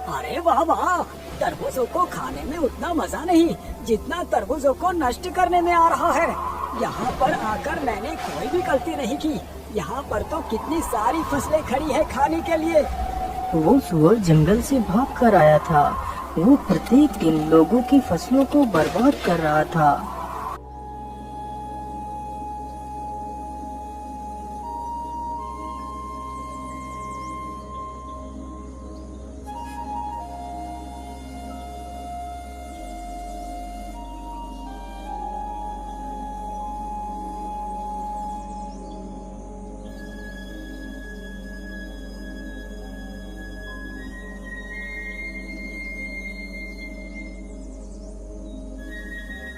अरे वाह वाह, तरबूजों को खाने में उतना मजा नहीं जितना तरबूजों को नष्ट करने में आ रहा है। यहाँ पर आकर मैंने कोई भी गलती नहीं की। यहाँ पर तो कितनी सारी फसलें खड़ी है खाने के लिए। वो सुअर जंगल से भाग कर आया था। वो प्रत्येक दिन लोगों की फसलों को बर्बाद कर रहा था।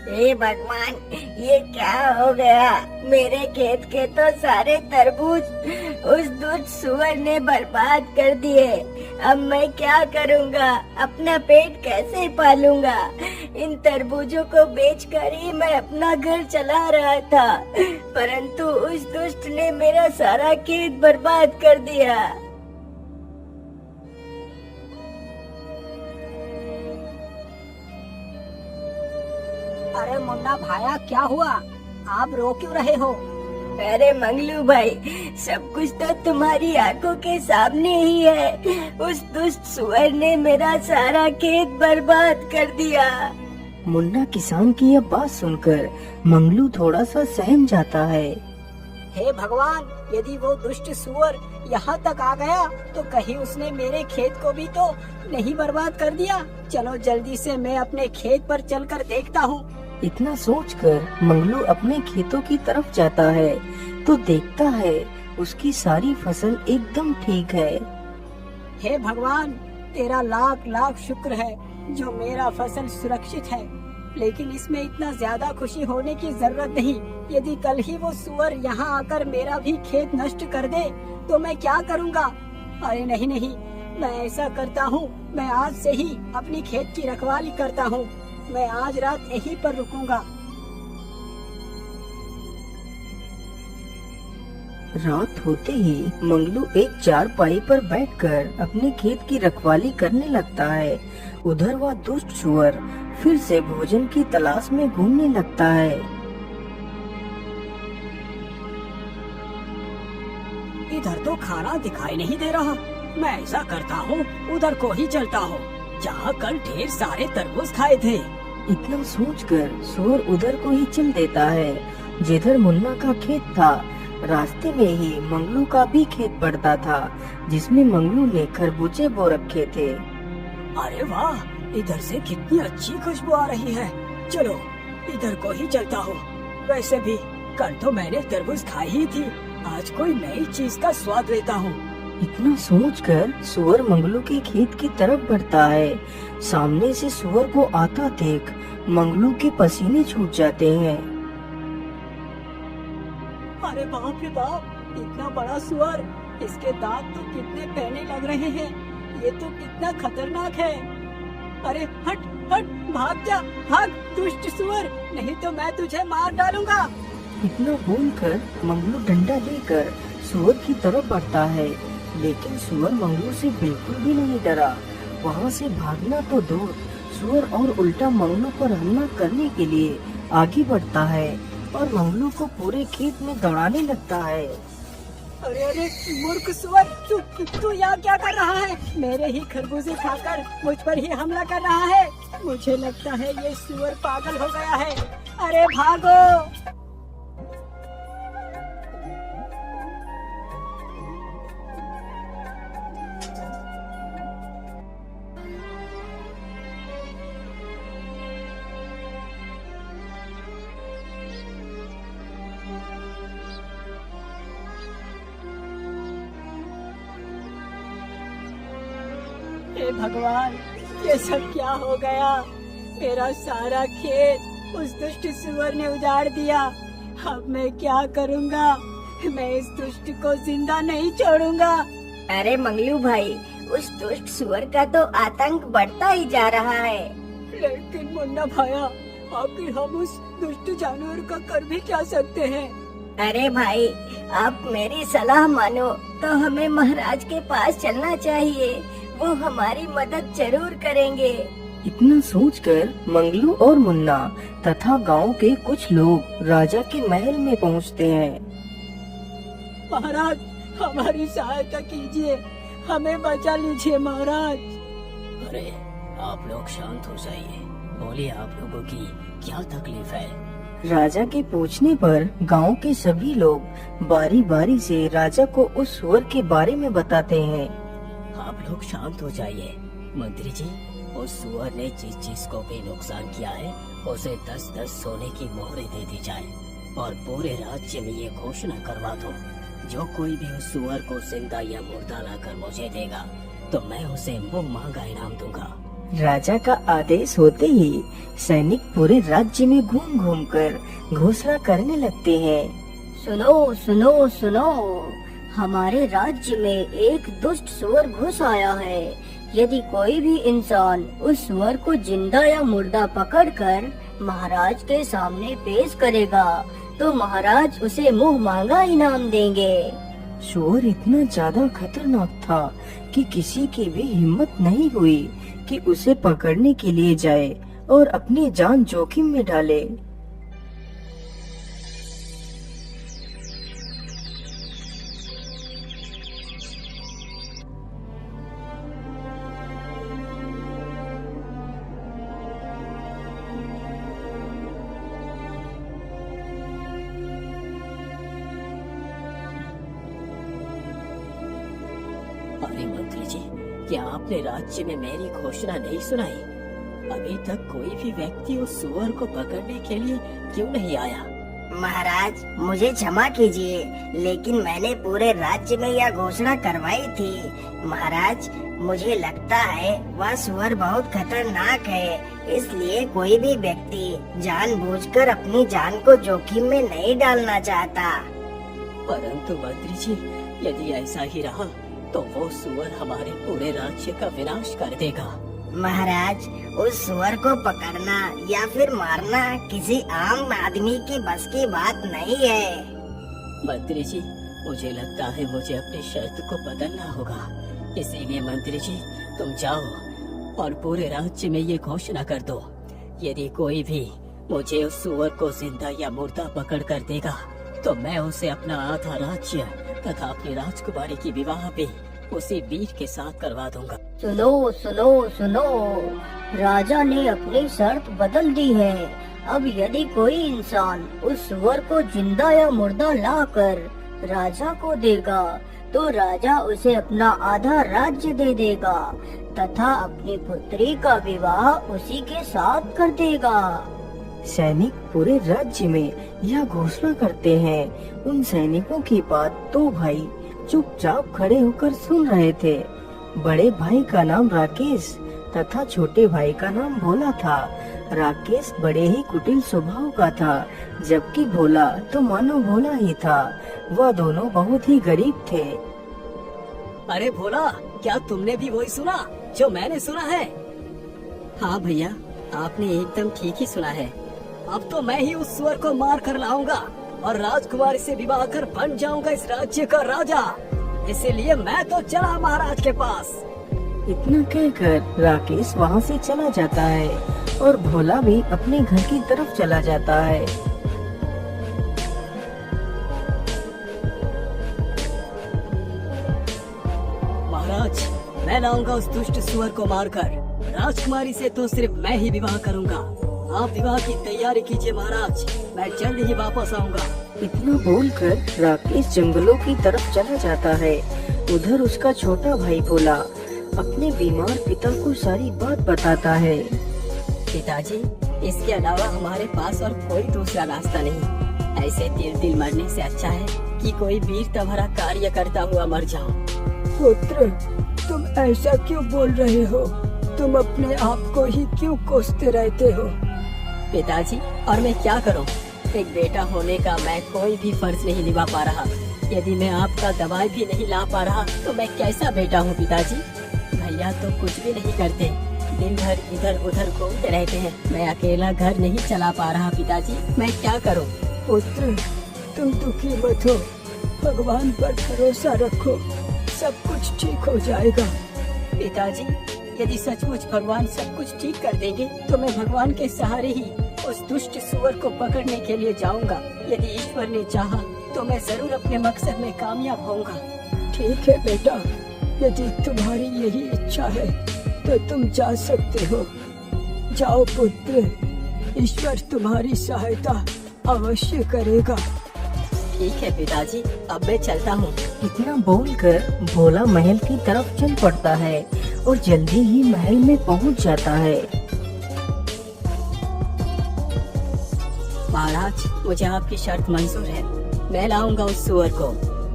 हे भगवान, ये क्या हो गया? मेरे खेत के तो सारे तरबूज उस दुष्ट सुअर ने बर्बाद कर दिए। अब मैं क्या करूँगा? अपना पेट कैसे पालूंगा? इन तरबूजों को बेचकर ही मैं अपना घर चला रहा था, परंतु उस दुष्ट ने मेरा सारा खेत बर्बाद कर दिया। अरे मुन्ना भाया, क्या हुआ? आप रो क्यों रहे हो? अरे मंगलू भाई, सब कुछ तो तुम्हारी आंखों के सामने ही है। उस दुष्ट सुअर ने मेरा सारा खेत बर्बाद कर दिया। मुन्ना किसान की यह बात सुनकर मंगलू थोड़ा सा सहम जाता है। हे भगवान, यदि वो दुष्ट सुअर यहाँ तक आ गया तो कहीं उसने मेरे खेत को भी तो नहीं बर्बाद कर दिया। चलो जल्दी से मैं अपने खेत पर चलकर देखता हूँ। इतना सोचकर मंगलू अपने खेतों की तरफ जाता है तो देखता है उसकी सारी फसल एकदम ठीक है। हे भगवान, तेरा लाख लाख शुक्र है जो मेरा फसल सुरक्षित है। लेकिन इसमें इतना ज्यादा खुशी होने की जरूरत नहीं। यदि कल ही वो सुअर यहाँ आकर मेरा भी खेत नष्ट कर दे तो मैं क्या करूँगा? अरे नहीं नहीं, मैं ऐसा करता हूँ, मैं आज से ही अपनी खेत की रखवाली करता हूँ। मैं आज रात यहीं पर रुकूंगा। रात होते ही मंगलू एक चारपाई पर बैठकर अपने खेत की रखवाली करने लगता है। उधर वह दुष्ट सुअर फिर से भोजन की तलाश में घूमने लगता है। इधर तो खाना दिखाई नहीं दे रहा। मैं ऐसा करता हूँ, उधर को ही चलता हूँ जहाँ कल ढेर सारे तरबूज खाए थे। इतना सोचकर सुअर उधर को ही चल देता है जिधर मुन्ना का खेत था। रास्ते में ही मंगलू का भी खेत पड़ता था जिसमें मंगलू ने खरबूजे बो रखे थे। अरे वाह, इधर से कितनी अच्छी खुशबू आ रही है। चलो इधर को ही चलता हूँ। वैसे भी कल तो मैंने तरबूज खाई ही थी, आज कोई नई चीज का स्वाद लेता हूँ। इतना सोचकर सुअर मंगलू के खेत की तरफ बढ़ता है। सामने से सुअर को आता देख मंगलू के पसीने छूट जाते हैं। अरे बाप रे बाप, इतना बड़ा सुअर! इसके दांत तो कितने पैने लग रहे हैं। ये तो कितना खतरनाक है। अरे हट हट, भाग जा, भाग दुष्ट सुअर, नहीं तो मैं तुझे मार डालूंगा। इतना बोलकर मंगलू डंडा लेकर सुअर की तरफ बढ़ता है, लेकिन सुअर मंगलू से बिल्कुल भी नहीं डरा। वहाँ से भागना तो दूर, सुअर और उल्टा मंगलू पर हमला करने के लिए आगे बढ़ता है और मंगलू को पूरे खेत में दौड़ाने लगता है। अरे अरे मूर्ख सुअर, तू यहाँ क्या कर रहा है? मेरे ही खरबूजे खाकर मुझ पर ही हमला कर रहा है। मुझे लगता है ये सुअर पागल हो गया है। अरे भागो! हे भगवान, ये सब क्या हो गया? मेरा सारा खेत उस दुष्ट सुअर ने उजाड़ दिया। अब मैं क्या करूँगा? मैं इस दुष्ट को जिंदा नहीं छोड़ूंगा। अरे मंगलू भाई, उस दुष्ट सुअर का तो आतंक बढ़ता ही जा रहा है। लेकिन मुन्ना भाया, आखिर हम उस दुष्ट जानवर का कर भी क्या सकते हैं? अरे भाई, आप मेरी सलाह मानो तो हमें महाराज के पास चलना चाहिए। वो हमारी मदद जरूर करेंगे। इतना सोचकर मंगलू और मुन्ना तथा गांव के कुछ लोग राजा के महल में पहुंचते हैं। महाराज, हमारी सहायता कीजिए, हमें बचा लीजिए महाराज। अरे आप लोग शांत हो जाइए, बोलिए आप लोगों की क्या तकलीफ है। राजा के पूछने पर गांव के सभी लोग बारी बारी से राजा को उस सुअर के बारे में बताते हैं। आप लोग शांत हो जाइए। मंत्री जी, उस सुअर ने जिस चीज को भी नुकसान किया है उसे 10-10 सोने की मोहरें दे दी जाए और पूरे राज्य में ये घोषणा करवा दो, जो कोई भी उस सुअर को जिंदा या मुर्दा लाकर मुझे देगा तो मैं उसे मुंह मांगा इनाम दूंगा। राजा का आदेश होते ही सैनिक पूरे राज्य में घूम घूम कर घोषणा करने लगते हैं। सुनो सुनो सुनो, हमारे राज्य में एक दुष्ट सुअर घुस आया है। यदि कोई भी इंसान उस सुअर को जिंदा या मुर्दा पकड़कर महाराज के सामने पेश करेगा तो महाराज उसे मुंह मांगा इनाम देंगे। सुअर इतना ज्यादा खतरनाक था कि किसी की भी हिम्मत नहीं हुई कि उसे पकड़ने के लिए जाए और अपनी जान जोखिम में डाले। अरे मंत्री जी, क्या आपने राज्य में मेरी घोषणा नहीं सुनाई? अभी तक कोई भी व्यक्ति उस सुअर को पकड़ने के लिए क्यों नहीं आया? महाराज, मुझे क्षमा कीजिए, लेकिन मैंने पूरे राज्य में यह घोषणा करवाई थी। महाराज, मुझे लगता है वह सुअर बहुत खतरनाक है, इसलिए कोई भी व्यक्ति जानबूझकर अपनी जान को जोखिम में नहीं डालना चाहता। परंतु मंत्री जी, यदि ऐसा ही रहा तो वो सुअर हमारे पूरे राज्य का विनाश कर देगा। महाराज, उस सुअर को पकड़ना या फिर मारना किसी आम आदमी की बस की बात नहीं है। मंत्री जी, मुझे लगता है मुझे अपनी शर्त को बदलना होगा। इसीलिए मंत्री जी, तुम जाओ और पूरे राज्य में ये घोषणा कर दो, यदि कोई भी मुझे उस सुअर को जिंदा या मुर्दा पकड़ कर देगा तो मैं उसे अपना आधा राज्य तथा अपनी राजकुमारी की विवाह भी उसी वीर के साथ करवा दूंगा। सुनो सुनो सुनो, राजा ने अपनी शर्त बदल दी है। अब यदि कोई इंसान उस सुअर को जिंदा या मुर्दा लाकर राजा को देगा तो राजा उसे अपना आधा राज्य दे देगा तथा अपनी पुत्री का विवाह उसी के साथ कर देगा। सैनिक पूरे राज्य में यह घोषणा करते हैं। उन सैनिकों की बात दो भाई चुपचाप खड़े होकर सुन रहे थे। बड़े भाई का नाम राकेश तथा छोटे भाई का नाम भोला था। राकेश बड़े ही कुटिल स्वभाव का था, जबकि भोला तो मानो भोला ही था। वह दोनों बहुत ही गरीब थे। अरे भोला, क्या तुमने भी वही सुना जो मैंने सुना है? हाँ भैया, आपने एकदम ठीक ही सुना है। अब तो मैं ही उस सुअर को मार कर लाऊंगा और राजकुमारी से विवाह कर बन जाऊंगा इस राज्य का राजा। इसीलिए मैं तो चला महाराज के पास। इतना कहकर राकेश वहाँ से चला जाता है और भोला भी अपने घर की तरफ चला जाता है। महाराज, मैं लाऊंगा उस दुष्ट सुअर को मारकर। राजकुमारी से तो सिर्फ मैं ही विवाह करूंगा। आप विवाह की तैयारी कीजिए महाराज, मैं जल्द ही वापस आऊंगा। इतना बोलकर राकेश जंगलों की तरफ चला जाता है। उधर उसका छोटा भाई भोला अपने बीमार पिता को सारी बात बताता है। पिताजी, इसके अलावा हमारे पास और कोई दूसरा रास्ता नहीं। ऐसे तिल मरने से अच्छा है कि कोई वीरता भरा कार्य करता हुआ मर जाओ। पुत्र, तुम ऐसा क्यों बोल रहे हो? तुम अपने आप को ही क्यों कोसते रहते हो? पिताजी, और मैं क्या करूं? एक बेटा होने का मैं कोई भी फर्ज नहीं निभा पा रहा। यदि मैं आपका दवाई भी नहीं ला पा रहा तो मैं कैसा बेटा हूं पिताजी? भैया तो कुछ भी नहीं करते, दिन भर इधर उधर घूमते रहते हैं। मैं अकेला घर नहीं चला पा रहा पिताजी, मैं क्या करूं? पुत्र, तुम दुखी मत हो, भगवान पर भरोसा रखो, सब कुछ ठीक हो जाएगा। पिताजी, यदि सचमुच भगवान सब कुछ ठीक कर देंगे तो मैं भगवान के सहारे ही उस दुष्ट सुअर को पकड़ने के लिए जाऊंगा। यदि ईश्वर ने चाहा तो मैं जरूर अपने मकसद में कामयाब होऊंगा। ठीक है बेटा, यदि तुम्हारी यही इच्छा है तो तुम जा सकते हो। जाओ पुत्र, ईश्वर तुम्हारी सहायता अवश्य करेगा। ठीक है पिताजी, अब मैं चलता हूँ। इतना बोलकर भोला महल की तरफ चल पड़ता है और जल्दी ही महल में पहुंच जाता है। महाराज, मुझे आपकी शर्त मंजूर है। मैं लाऊंगा उस सुअर को।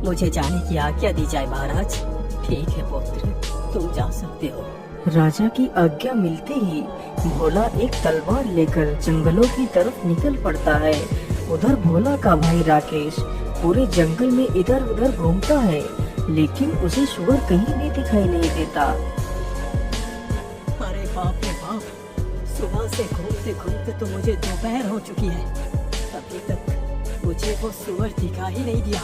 मुझे जाने की आज्ञा दी जाए महाराज। ठीक है पुत्र, तुम जा सकते हो। राजा की आज्ञा मिलते ही भोला एक तलवार लेकर जंगलों की तरफ निकल पड़ता है। उधर भोला का भाई राकेश पूरे जंगल में इधर उधर घूमता है, लेकिन उसे सुअर कहीं भी दिखाई नहीं देता। अरे बाप रे बाप, सुबह से घूमते घूमते तो मुझे दोपहर हो चुकी है, अभी तक मुझे वो सुअर दिखा ही नहीं दिया।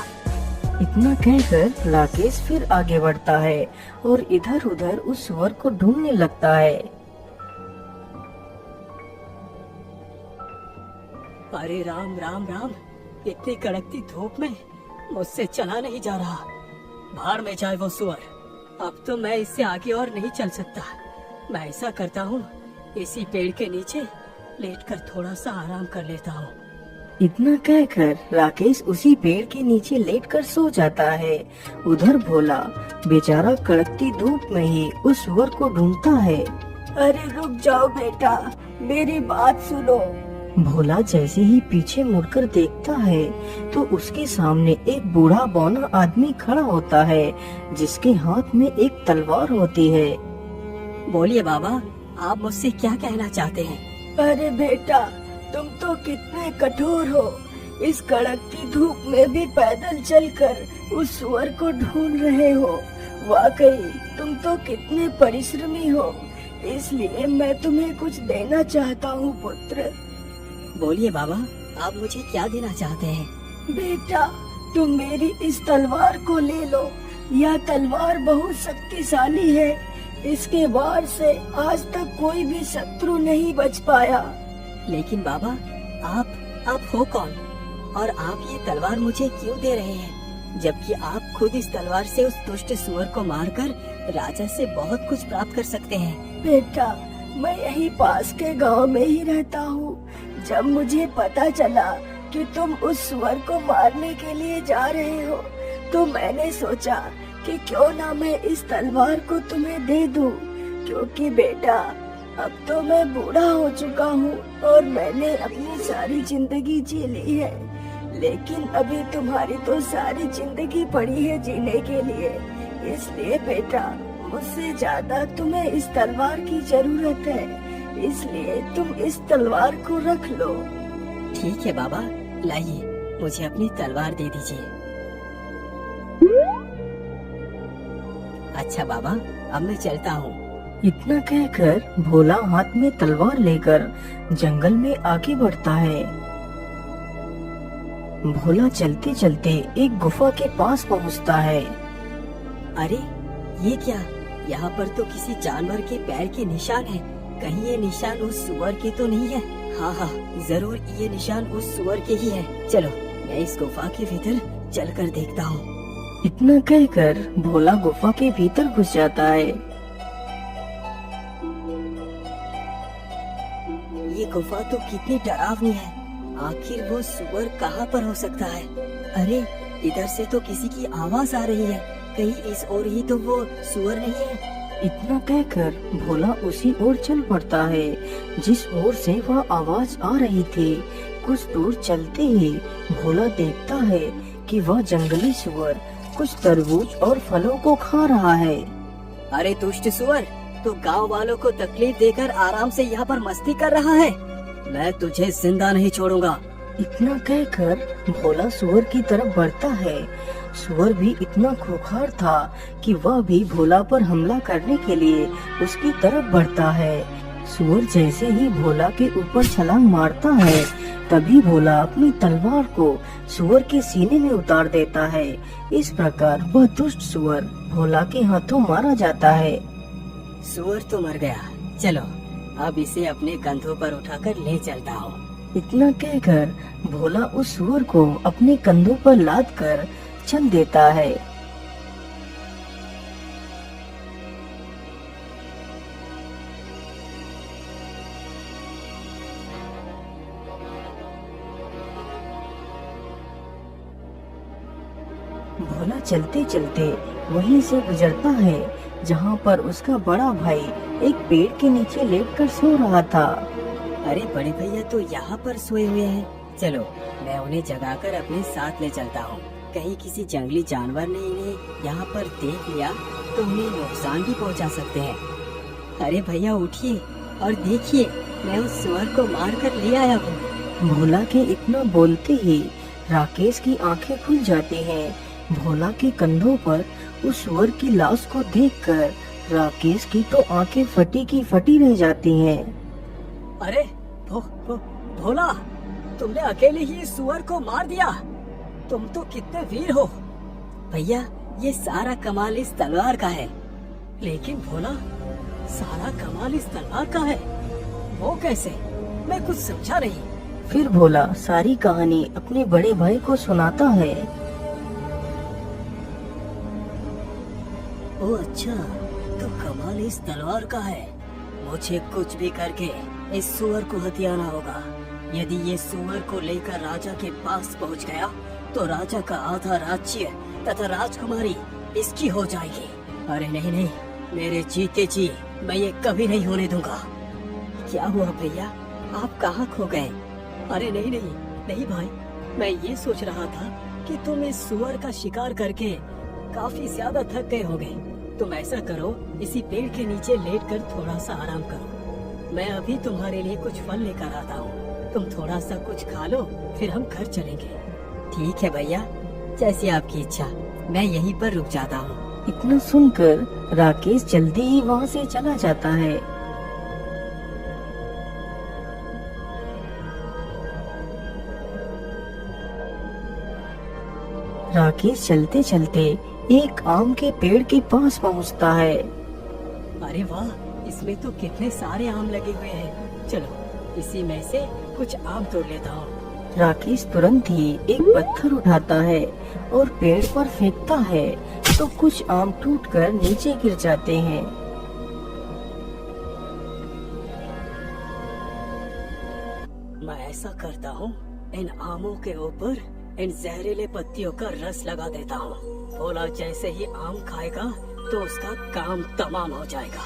इतना कहकर राकेश फिर आगे बढ़ता है और इधर उधर उस सुअर को ढूंढने लगता है। अरे राम राम राम, इतनी कड़कती धूप में मुझसे चला नहीं जा रहा। बाहर में जाए वो सुअर, अब तो मैं इससे आगे और नहीं चल सकता। मैं ऐसा करता हूँ, इसी पेड़ के नीचे लेटकर थोड़ा सा आराम कर लेता हूँ। इतना कहकर राकेश उसी पेड़ के नीचे लेटकर सो जाता है। उधर भोला बेचारा कड़कती धूप में ही उस सुअर को ढूंढता है। अरे रुक जाओ बेटा, मेरी बात सुनो। भोला जैसे ही पीछे मुड़कर देखता है तो उसके सामने एक बूढ़ा बौना आदमी खड़ा होता है, जिसके हाथ में एक तलवार होती है। बोलिए बाबा, आप मुझसे क्या कहना चाहते हैं? अरे बेटा, तुम तो कितने कठोर हो। इस कड़कती धूप में भी पैदल चलकर उस सुअर को ढूंढ रहे हो। वाकई तुम तो कितने परिश्रमी हो, इसलिए मैं तुम्हें कुछ देना चाहता हूँ पुत्र। बोलिए बाबा, आप मुझे क्या देना चाहते हैं? बेटा, तुम मेरी इस तलवार को ले लो। यह तलवार बहुत शक्तिशाली है। इसके वार से आज तक कोई भी शत्रु नहीं बच पाया। लेकिन बाबा, आप हो कौन और आप ये तलवार मुझे क्यों दे रहे हैं, जबकि आप खुद इस तलवार से उस दुष्ट सुअर को मारकर राजा से बहुत कुछ प्राप्त कर सकते हैं। बेटा, मैं यही पास के गांव में ही रहता हूँ। जब मुझे पता चला कि तुम उस सुअर को मारने के लिए जा रहे हो, तो मैंने सोचा कि क्यों ना मैं इस तलवार को तुम्हें दे दूं, क्योंकि बेटा अब तो मैं बूढ़ा हो चुका हूँ और मैंने अपनी सारी जिंदगी जी ली है, लेकिन अभी तुम्हारी तो सारी जिंदगी पड़ी है जीने के लिए। इसलिए बेटा, मुझसे ज्यादा तुम्हें इस तलवार की जरूरत है, इसलिए तुम इस तलवार को रख लो। ठीक है बाबा, लाइए मुझे अपनी तलवार दे दीजिए। अच्छा बाबा, अब मैं चलता हूँ। इतना कहकर भोला हाथ में तलवार लेकर जंगल में आगे बढ़ता है। भोला चलते चलते एक गुफा के पास पहुँचता है। अरे ये क्या, यहाँ पर तो किसी जानवर के पैर के निशान है। कहीं ये निशान उस सुअर के तो नहीं है? हाँ हाँ, जरूर ये निशान उस सुअर के ही है। चलो मैं इस गुफा के भीतर चलकर देखता हूँ। इतना कहकर भोला गुफा के भीतर घुस जाता है। ये गुफा तो कितनी डरावनी है। आखिर वो सुअर कहाँ पर हो सकता है? अरे इधर से तो किसी की आवाज आ रही है। कहीं इस ओर ही तो वो सुअर नहीं है? इतना कहकर भोला उसी ओर चल पड़ता है जिस ओर से वह आवाज आ रही थी। कुछ दूर चलते ही भोला देखता है कि वह जंगली सुअर कुछ तरबूज और फलों को खा रहा है। अरे दुष्ट सुअर, तो गांव वालों को तकलीफ देकर आराम से यहाँ पर मस्ती कर रहा है। मैं तुझे जिंदा नहीं छोड़ूंगा। इतना कहकर भोला सुअर की तरफ बढ़ता है। सुअर भी इतना खूंखार था कि वह भी भोला पर हमला करने के लिए उसकी तरफ बढ़ता है। सुअर जैसे ही भोला के ऊपर छलांग मारता है, तभी भोला अपनी तलवार को सुअर के सीने में उतार देता है। इस प्रकार वह दुष्ट सुअर भोला के हाथों मारा जाता है। सुअर तो मर गया। चलो अब इसे अपने कंधों पर उठाकर ले चलता हूँ। इतना कहकर भोला उस सुअर को अपने कंधों पर लाद कर चल देता है। भोला चलते चलते वहीं से गुजरता है जहाँ पर उसका बड़ा भाई एक पेड़ के नीचे लेटकर सो रहा था। अरे बड़े भैया तो यहाँ पर सोए हुए हैं। चलो मैं उन्हें जगाकर अपने साथ ले चलता हूँ। कहीं किसी जंगली जानवर ने इन्हें यहाँ पर देख लिया तो उन्हें नुकसान भी पहुँचा सकते हैं। अरे भैया उठिए और देखिए, मैं उस सुअर को मार कर ले आया हूँ। भोला के इतना बोलते ही राकेश की आंखें खुल जाती हैं। भोला के कंधों पर उस सुअर की लाश को देखकर राकेश की तो आंखें फटी की फटी रह जाती हैं। अरे भोला, तुमने अकेले ही इस सुअर को मार दिया। तुम तो कितने वीर हो। भैया ये सारा कमाल इस तलवार का है। लेकिन भोला, सारा कमाल इस तलवार का है, वो कैसे? मैं कुछ समझा नहीं। फिर भोला सारी कहानी अपने बड़े भाई को सुनाता है। ओ अच्छा, तो कमाल इस तलवार का है। मुझे कुछ भी करके इस सुअर को हथियाना होगा। यदि ये सुअर को लेकर राजा के पास पहुंच गया तो राजा का आधा राज्य तथा राजकुमारी इसकी हो जाएगी। अरे नहीं नहीं, मेरे जीते जी मैं ये कभी नहीं होने दूंगा। क्या हुआ भैया, आप कहाँ खो गए? अरे नहीं नहीं नहीं भाई, मैं ये सोच रहा था कि तुम इस सुअर का शिकार करके काफी ज्यादा थक गए होगे। तुम ऐसा करो, इसी पेड़ के नीचे लेटकर थोड़ा सा आराम करो। मैं अभी तुम्हारे लिए कुछ फल लेकर आता हूँ। तुम थोड़ा सा कुछ खा लो, फिर हम घर चलेंगे। ठीक है भैया, जैसी आपकी इच्छा। मैं यहीं पर रुक जाता हूँ। इतना सुनकर राकेश जल्दी ही वहाँ से चला जाता है। राकेश चलते चलते एक आम के पेड़ के पास पहुँचता है। अरे वाह, इसमें तो कितने सारे आम लगे हुए हैं। चलो इसी में से कुछ आम तोड़ लेता हूँ। राकेश तुरंत ही एक पत्थर उठाता है और पेड़ पर फेंकता है तो कुछ आम टूटकर नीचे गिर जाते हैं। मैं ऐसा करता हूँ, इन आमों के ऊपर इन जहरीले पत्तियों का रस लगा देता हूँ। भोला जैसे ही आम खाएगा तो उसका काम तमाम हो जाएगा।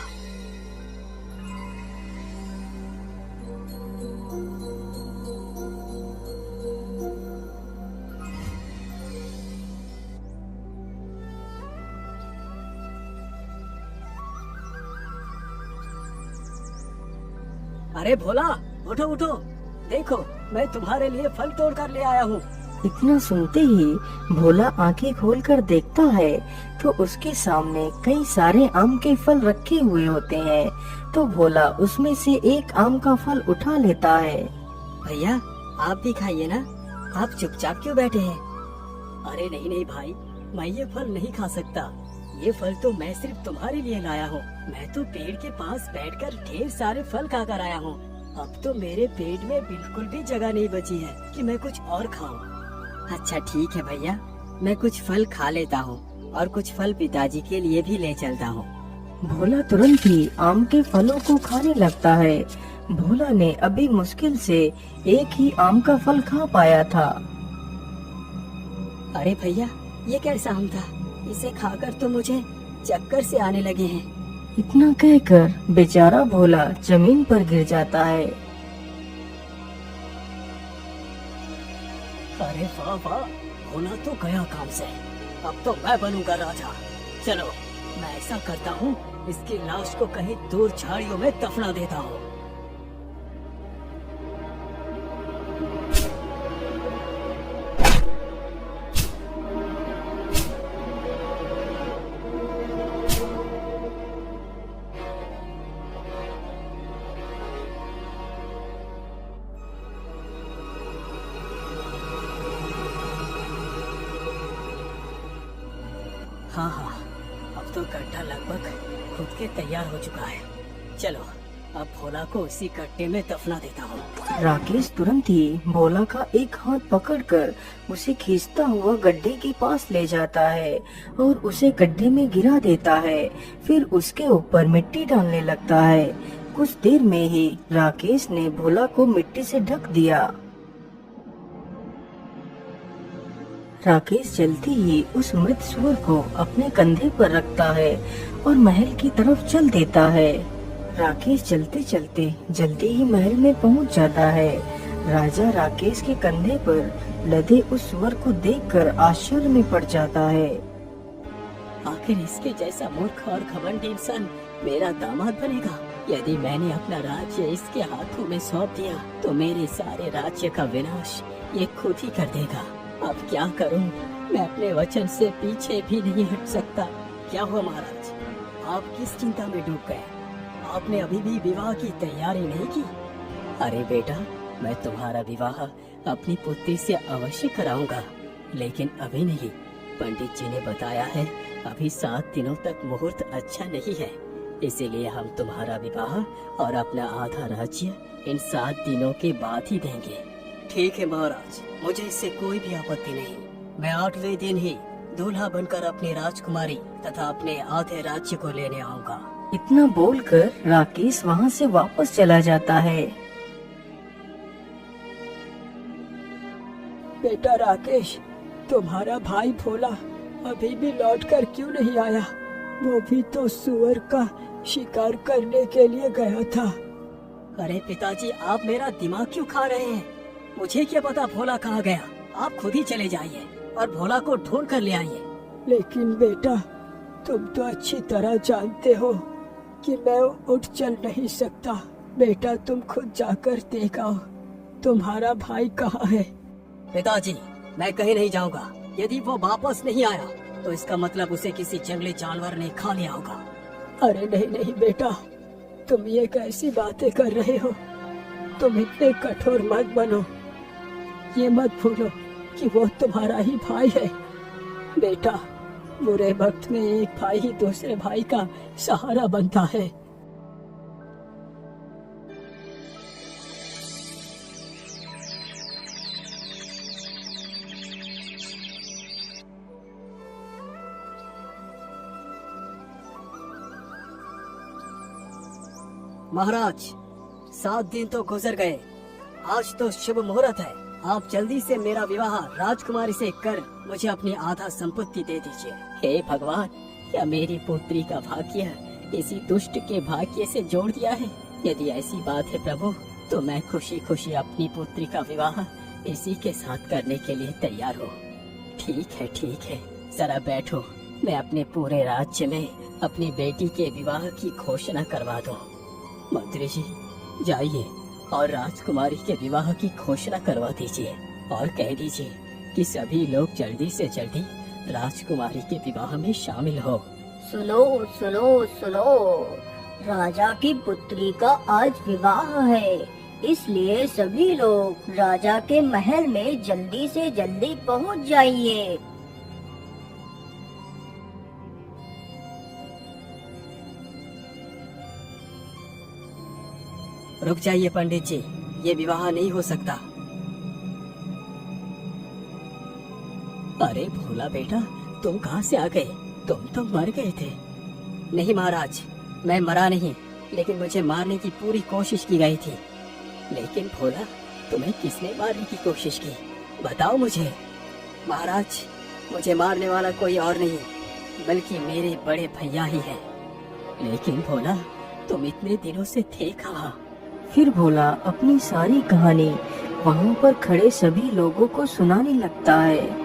अरे भोला, उठो उठो, देखो मैं तुम्हारे लिए फल तोड़ कर ले आया हूँ। इतना सुनते ही भोला आंखें खोलकर देखता है तो उसके सामने कई सारे आम के फल रखे हुए होते हैं। तो भोला उसमें से एक आम का फल उठा लेता है। भैया आप भी खाइए ना, आप चुपचाप क्यों बैठे हैं? अरे नहीं नहीं भाई, मैं ये फल नहीं खा सकता। ये फल तो मैं सिर्फ तुम्हारे लिए लाया हूँ। मैं तो पेड़ के पास बैठकर ढेर सारे फल खा कर आया हूँ। अब तो मेरे पेट में बिल्कुल भी जगह नहीं बची है कि मैं कुछ और खाऊं। अच्छा ठीक है भैया, मैं कुछ फल खा लेता हूँ और कुछ फल पिताजी के लिए भी ले चलता हूँ। भोला तुरंत ही आम के फलों को खाने लगता है। भोला ने अभी मुश्किल से एक ही आम का फल खा पाया था। अरे भैया, ये कैसा आम था? इसे खाकर तो मुझे चक्कर से आने लगे हैं। इतना कहकर बेचारा भोला जमीन पर गिर जाता है। अरे वाह वाह, भोला तो गया काम से। अब तो मैं बनूंगा राजा। चलो मैं ऐसा करता हूँ, इसकी लाश को कहीं दूर झाड़ियों में दफना देता हूँ। हाँ हाँ, अब तो गड्ढा लगभग खुद के तैयार हो चुका है। चलो अब भोला को उसी गड्ढे में दफना देता हूँ। राकेश तुरंत ही भोला का एक हाथ पकड़कर उसे खींचता हुआ गड्ढे के पास ले जाता है और उसे गड्ढे में गिरा देता है। फिर उसके ऊपर मिट्टी डालने लगता है। कुछ देर में ही राकेश ने भोला को मिट्टी से ढक दिया। राकेश जल्दी ही उस मृत सुअर को अपने कंधे पर रखता है और महल की तरफ चल देता है। राकेश चलते चलते जल्दी ही महल में पहुंच जाता है। राजा राकेश के कंधे पर लदे उस सुअर को देखकर आश्चर्य में पड़ जाता है। आखिर इसके जैसा मूर्ख और घमंडी इंसान मेरा दामाद बनेगा। यदि मैंने अपना राज्य इसके हाथों में सौंप दिया तो मेरे सारे राज्य का विनाश ये खुद ही कर देगा। अब क्या करूं? मैं अपने वचन से पीछे भी नहीं हट सकता। क्या हुआ महाराज, आप किस चिंता में डूब गए? आपने अभी भी विवाह की तैयारी नहीं की? अरे बेटा, मैं तुम्हारा विवाह अपनी पुत्री से अवश्य कराऊंगा, लेकिन अभी नहीं। पंडित जी ने बताया है अभी 7 दिनों तक मुहूर्त अच्छा नहीं है, इसीलिए हम तुम्हारा विवाह और अपना आधा राज्य इन 7 दिनों के बाद ही देंगे। ठीक है महाराज, मुझे इससे कोई भी आपत्ति नहीं। मैं 8वें दिन ही दूल्हा बनकर अपनी राजकुमारी तथा अपने आधे राज्य को लेने आऊंगा। इतना बोलकर राकेश वहाँ से वापस चला जाता है। बेटा राकेश, तुम्हारा भाई भोला अभी भी लौटकर क्यों नहीं आया? वो भी तो सुअर का शिकार करने के लिए गया था। अरे पिताजी, आप मेरा दिमाग क्यों खा रहे हैं? मुझे क्या पता भोला कहाँ गया। आप खुद ही चले जाइए और भोला को ढूंढ कर ले आइए। लेकिन बेटा, तुम तो अच्छी तरह जानते हो कि मैं उठ चल नहीं सकता। बेटा, तुम खुद जाकर देख आओ तुम्हारा भाई कहाँ है। पिताजी, मैं कहीं नहीं जाऊंगा। यदि वो वापस नहीं आया तो इसका मतलब उसे किसी जंगली जानवर ने खा लिया होगा। अरे नहीं नहीं बेटा, तुम ये कैसी बातें कर रहे हो? तुम इतने कठोर मत बनो। ये मत भूलो कि वो तुम्हारा ही भाई है। बेटा, बुरे वक्त में एक भाई ही दूसरे भाई का सहारा बनता है। महाराज, 7 दिन तो गुजर गए। आज तो शुभ मुहूर्त है। आप जल्दी से मेरा विवाह राजकुमारी से कर मुझे अपनी आधा संपत्ति दे दीजिए। हे भगवान, क्या मेरी पुत्री का भाग्य इसी दुष्ट के भाग्य से जोड़ दिया है? यदि ऐसी बात है प्रभु, तो मैं खुशी खुशी अपनी पुत्री का विवाह इसी के साथ करने के लिए तैयार हूँ। ठीक है, जरा बैठो। मैं अपने पूरे राज्य में अपनी बेटी के विवाह की घोषणा करवा दूं। मंत्री जी, जाइए और राजकुमारी के विवाह की घोषणा करवा दीजिए और कह दीजिए कि सभी लोग जल्दी से जल्दी राजकुमारी के विवाह में शामिल हो। सुनो सुनो सुनो, राजा की पुत्री का आज विवाह है, इसलिए सभी लोग राजा के महल में जल्दी से जल्दी पहुंच जाइए। रुक जाइए पंडित जी, ये विवाह नहीं हो सकता। अरे भोला बेटा, तुम कहाँ से आ गए? तुम तो मर गए थे। नहीं महाराज, मैं मरा नहीं, लेकिन मुझे मारने की पूरी कोशिश की गई थी। लेकिन भोला, तुम्हें किसने मारने की कोशिश की? बताओ मुझे। महाराज, मुझे मारने वाला कोई और नहीं बल्कि मेरे बड़े भैया ही है। लेकिन भोला, तुम इतने दिनों से थे कहाँ? फिर भोला अपनी सारी कहानी वहाँ पर खड़े सभी लोगों को सुनाने लगता है।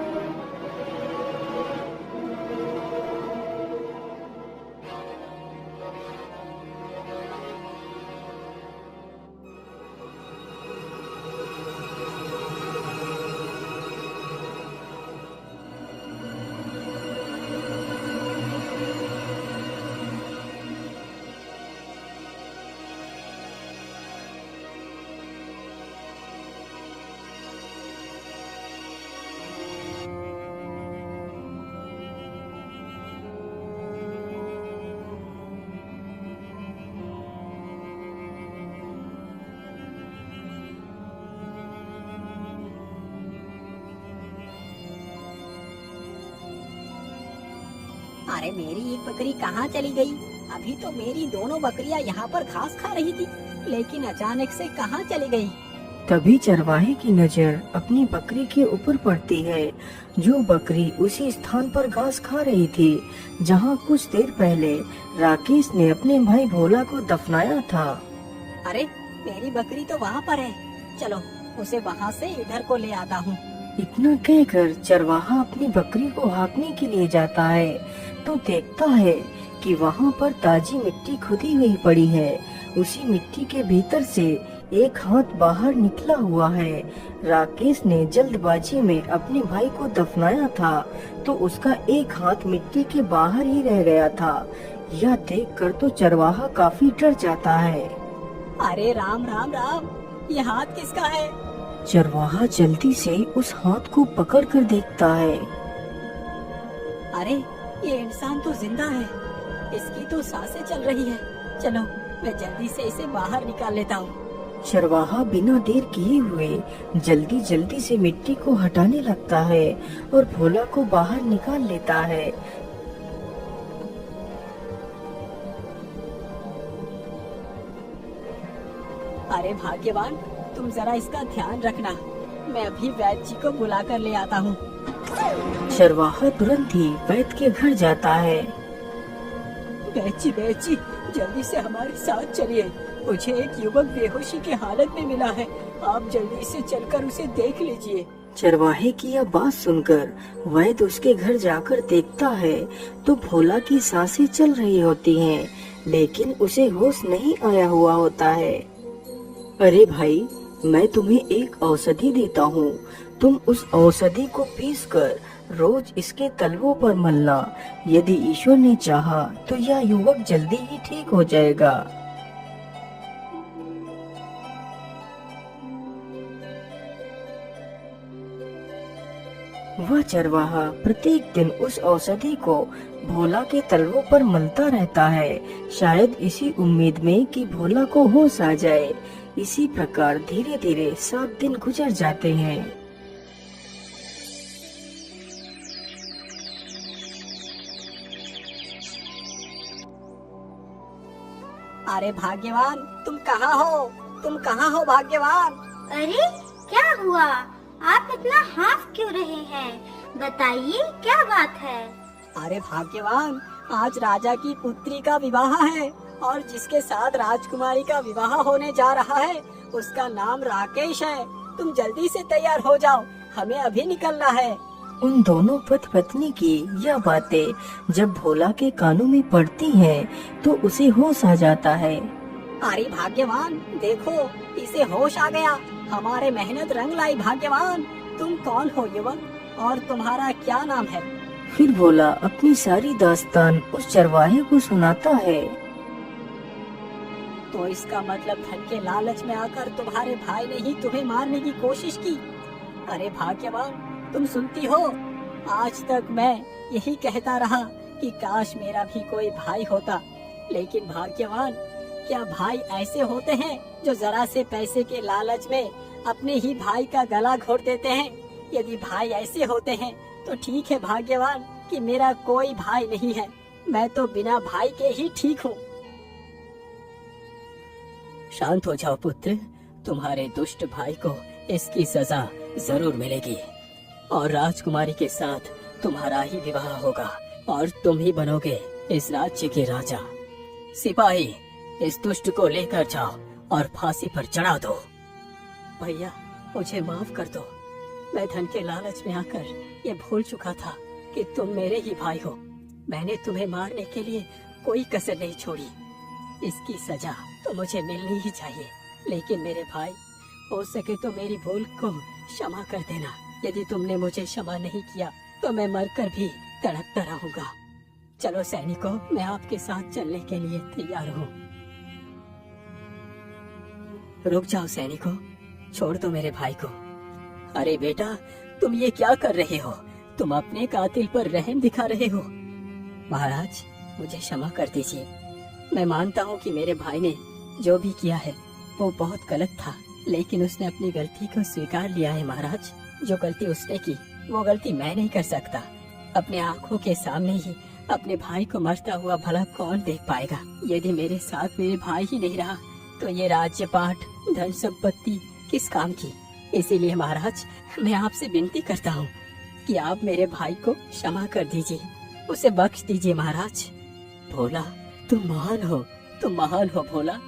अरे मेरी एक बकरी कहाँ चली गई? अभी तो मेरी दोनों बकरियां यहाँ पर घास खा रही थी, लेकिन अचानक से कहाँ चली गई? तभी चरवाहे की नजर अपनी बकरी के ऊपर पड़ती है, जो बकरी उसी स्थान पर घास खा रही थी जहाँ कुछ देर पहले राकेश ने अपने भाई भोला को दफनाया था। अरे मेरी बकरी तो वहाँ पर है, चलो उसे वहाँ से इधर को ले आता हूँ। इतना कहकर चरवाहा अपनी बकरी को हाँकने के लिए जाता है तो देखता है कि वहाँ पर ताजी मिट्टी खुदी हुई पड़ी है। उसी मिट्टी के भीतर से एक हाथ बाहर निकला हुआ है। राकेश ने जल्दबाजी में अपने भाई को दफनाया था तो उसका एक हाथ मिट्टी के बाहर ही रह गया था। यह देखकर तो चरवाहा काफी डर जाता है। अरे राम राम राम, ये हाथ किसका है? चरवाहा जल्दी से उस हाथ को पकड़कर देखता है। अरे ये इंसान तो जिंदा है, इसकी तो सांसें चल रही है। चलो मैं जल्दी से इसे बाहर निकाल लेता हूँ। चरवाहा बिना देर किए हुए जल्दी जल्दी से मिट्टी को हटाने लगता है और भोला को बाहर निकाल लेता है। अरे भाग्यवान, तुम जरा इसका ध्यान रखना, मैं अभी वैद्य जी को बुला कर ले आता हूँ। चरवाहा तुरंत ही वैद्य के घर जाता है। वैद्य जी, जल्दी से हमारे साथ चलिए, मुझे एक युवक बेहोशी की हालत में मिला है, आप जल्दी से चलकर उसे देख लीजिए। चरवाहे की यह बात सुनकर वैद्य उसके घर जाकर देखता है तो भोला की सांसें चल रही होती हैं, लेकिन उसे होश नहीं आया हुआ होता है। अरे भाई, मैं तुम्हें एक औषधि देता हूँ, तुम उस औषधि को पीसकर रोज इसके तलवों पर मलना। यदि ईश्वर ने चाहा तो यह युवक जल्दी ही ठीक हो जाएगा। वह चरवाहा प्रत्येक दिन उस औषधि को भोला के तलवों पर मलता रहता है, शायद इसी उम्मीद में कि भोला को होश आ जाए। इसी प्रकार धीरे धीरे 7 दिन गुजर जाते हैं। अरे भाग्यवान, तुम कहाँ हो? तुम कहाँ हो भाग्यवान? अरे क्या हुआ? आप इतना हाँफ क्यों रहे हैं? बताइए क्या बात है? अरे भाग्यवान, आज राजा की पुत्री का विवाह है और जिसके साथ राजकुमारी का विवाह होने जा रहा है उसका नाम राकेश है। तुम जल्दी से तैयार हो जाओ, हमें अभी निकलना है। उन दोनों पति पत्नी की यह बातें जब भोला के कानों में पड़ती हैं तो उसे होश आ जाता है। अरे भाग्यवान, देखो इसे होश आ गया, हमारे मेहनत रंग लाई। भाग्यवान, तुम कौन हो युवक और तुम्हारा क्या नाम है? फिर भोला अपनी सारी दास्तान उस चरवाहे को सुनाता है। तो इसका मतलब धन के लालच में आकर तुम्हारे भाई ने ही तुम्हें मारने की कोशिश की। अरे भाग्यवान, तुम सुनती हो, आज तक मैं यही कहता रहा कि काश मेरा भी कोई भाई होता, लेकिन भाग्यवान, क्या भाई ऐसे होते हैं जो जरा से पैसे के लालच में अपने ही भाई का गला घोट देते हैं? यदि भाई ऐसे होते हैं तो ठीक है भाग्यवान कि मेरा कोई भाई नहीं है, मैं तो बिना भाई के ही ठीक हूँ। शांत हो जाओ पुत्र, तुम्हारे दुष्ट भाई को इसकी सजा जरूर मिलेगी और राजकुमारी के साथ तुम्हारा ही विवाह होगा और तुम ही बनोगे इस राज्य के राजा। सिपाही, इस दुष्ट को लेकर जाओ और फांसी पर चढ़ा दो। भैया, मुझे माफ कर दो, मैं धन के लालच में आकर ये भूल चुका था कि तुम मेरे ही भाई हो। मैंने तुम्हें मारने के लिए कोई कसर नहीं छोड़ी। इसकी सजा तो मुझे मिलनी ही चाहिए, लेकिन मेरे भाई, हो सके तो मेरी भूल को क्षमा कर देना। यदि तुमने मुझे क्षमा नहीं किया तो मैं मरकर भी तड़पता रहूंगा। चलो सैनिकों, मैं आपके साथ चलने के लिए तैयार हूँ। रुक जाओ सैनिकों, छोड़ दो मेरे भाई को। अरे बेटा, तुम ये क्या कर रहे हो? तुम अपने कातिल पर रहम दिखा रहे हो। महाराज, मुझे क्षमा कर दीजिए। मैं मानता हूँ कि मेरे भाई ने जो भी किया है वो बहुत गलत था, लेकिन उसने अपनी गलती को स्वीकार लिया है। महाराज, जो गलती उसने की वो गलती मैं नहीं कर सकता। अपने आंखों के सामने ही अपने भाई को मरता हुआ भला कौन देख पाएगा। यदि मेरे साथ मेरे भाई ही नहीं रहा तो ये राज्य पाठ धन संपत्ति किस काम की। इसीलिए महाराज मैं आपसे विनती करता हूँ कि आप मेरे भाई को क्षमा कर दीजिए, उसे बख्श दीजिए महाराज। भोला तुम महान हो भोला।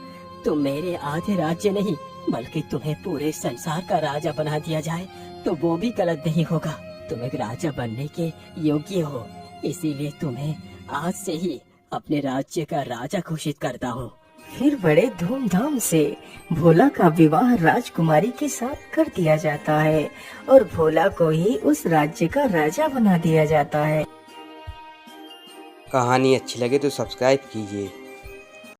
तुम मेरे आधे राज्य नहीं बल्कि तुम्हें पूरे संसार का राजा बना दिया जाए तो वो भी गलत नहीं होगा। तुम एक राजा बनने के योग्य हो, इसीलिए तुम्हें आज से ही अपने राज्य का राजा घोषित करता हूँ। फिर बड़े धूमधाम से भोला का विवाह राजकुमारी के साथ कर दिया जाता है और भोला को ही उस राज्य का राजा बना दिया जाता है। कहानी अच्छी लगे तो सब्सक्राइब कीजिए।